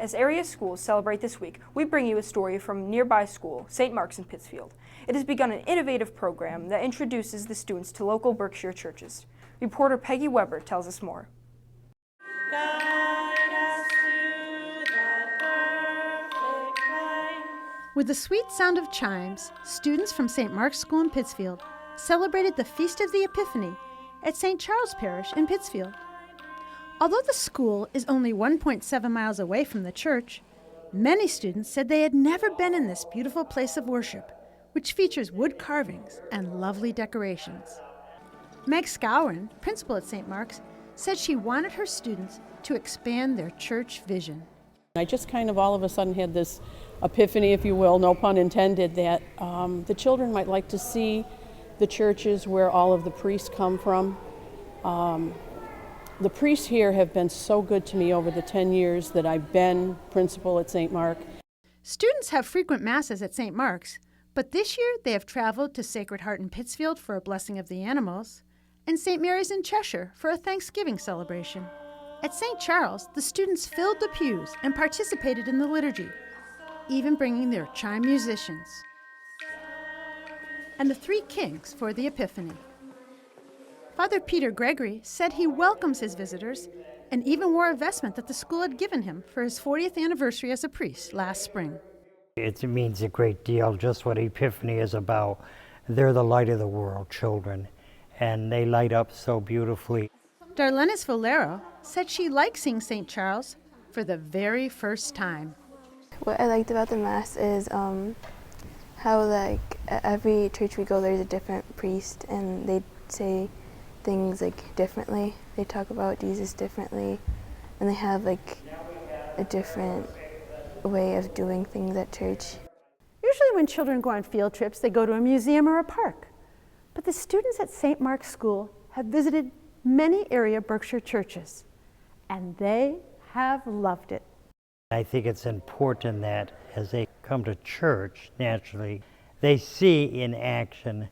As area schools celebrate this week, we bring you a story from nearby school, St. Mark's in Pittsfield. It has begun an innovative program that introduces the students to local Berkshire churches. Reporter Peggy Weber tells us more. With the sweet sound of chimes, students from St. Mark's School in Pittsfield celebrated the Feast of the Epiphany at St. Charles Parish in Pittsfield. Although the school is only 1.7 miles away from the church, many students said they had never been in this beautiful place of worship, which features wood carvings and lovely decorations. Meg Scourin, principal at St. Mark's, said she wanted her students to expand their church vision. I just kind of all of a sudden had this epiphany, if you will, no pun intended, that the children might like to see the churches where all of the priests come from. The priests here have been so good to me over the 10 years that I've been principal at St. Mark. Students have frequent masses at St. Mark's, but this year they have traveled to Sacred Heart in Pittsfield for a blessing of the animals, and St. Mary's in Cheshire for a Thanksgiving celebration. At St. Charles, the students filled the pews and participated in the liturgy, even bringing their chime musicians and the three kings for the Epiphany. Father Peter Gregory said he welcomes his visitors and even wore a vestment that the school had given him for his 40th anniversary as a priest last spring. It means a great deal, just what Epiphany is about. They're the light of the world, children, and they light up so beautifully. Darlenis VOLERO said she liked seeing St. Charles for the very first time. What I liked about the Mass is how like every church we go there's a different priest and they say things like differently. They talk about Jesus differently and they have like a different way of doing things at church. Usually when children go on field trips, they go to a museum or a park. But the students at St. Mark's School have visited many area Berkshire churches, and they have loved it. I think it's important that as they come to church, naturally, they see in action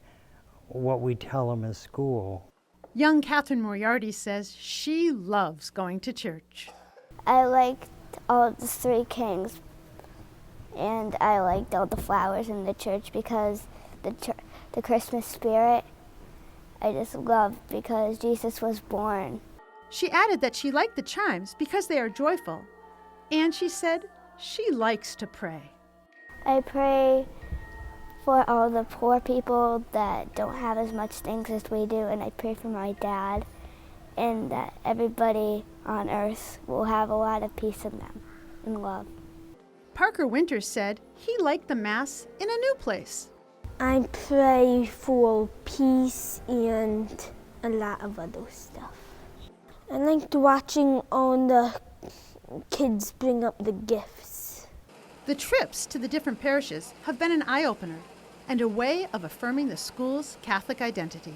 what we tell them in school. Young Catherine Moriarty says she loves going to church. I liked all the three kings, and I liked all the flowers in the church because the Christmas spirit I just love because Jesus was born. She added that she liked the chimes because they are joyful, and she said she likes to pray. I pray for all the poor people that don't have as much things as we do, and I pray for my dad, and that everybody on earth will have a lot of peace in them and love. Parker Winters said he liked the Mass in a new place. I pray for peace and a lot of other stuff. I liked watching all the kids bring up the gifts. The trips to the different parishes have been an eye-opener and a way of affirming the school's Catholic identity.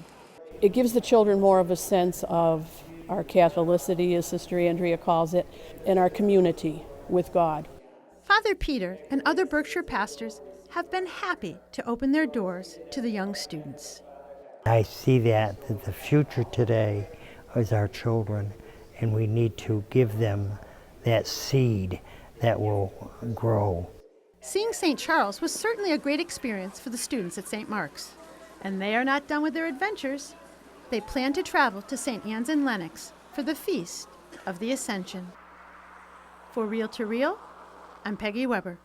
It gives the children more of a sense of our Catholicity, as Sister Andrea calls it, and our community with God. Father Peter and other Berkshire pastors have been happy to open their doors to the young students. I see that the future today is our children, and we need to give them that seed that will grow. Seeing St. Charles was certainly a great experience for the students at St. Mark's. And they are not done with their adventures. They plan to travel to St. Anne's in Lenox for the Feast of the Ascension. For Reel to Reel, I'm Peggy Weber.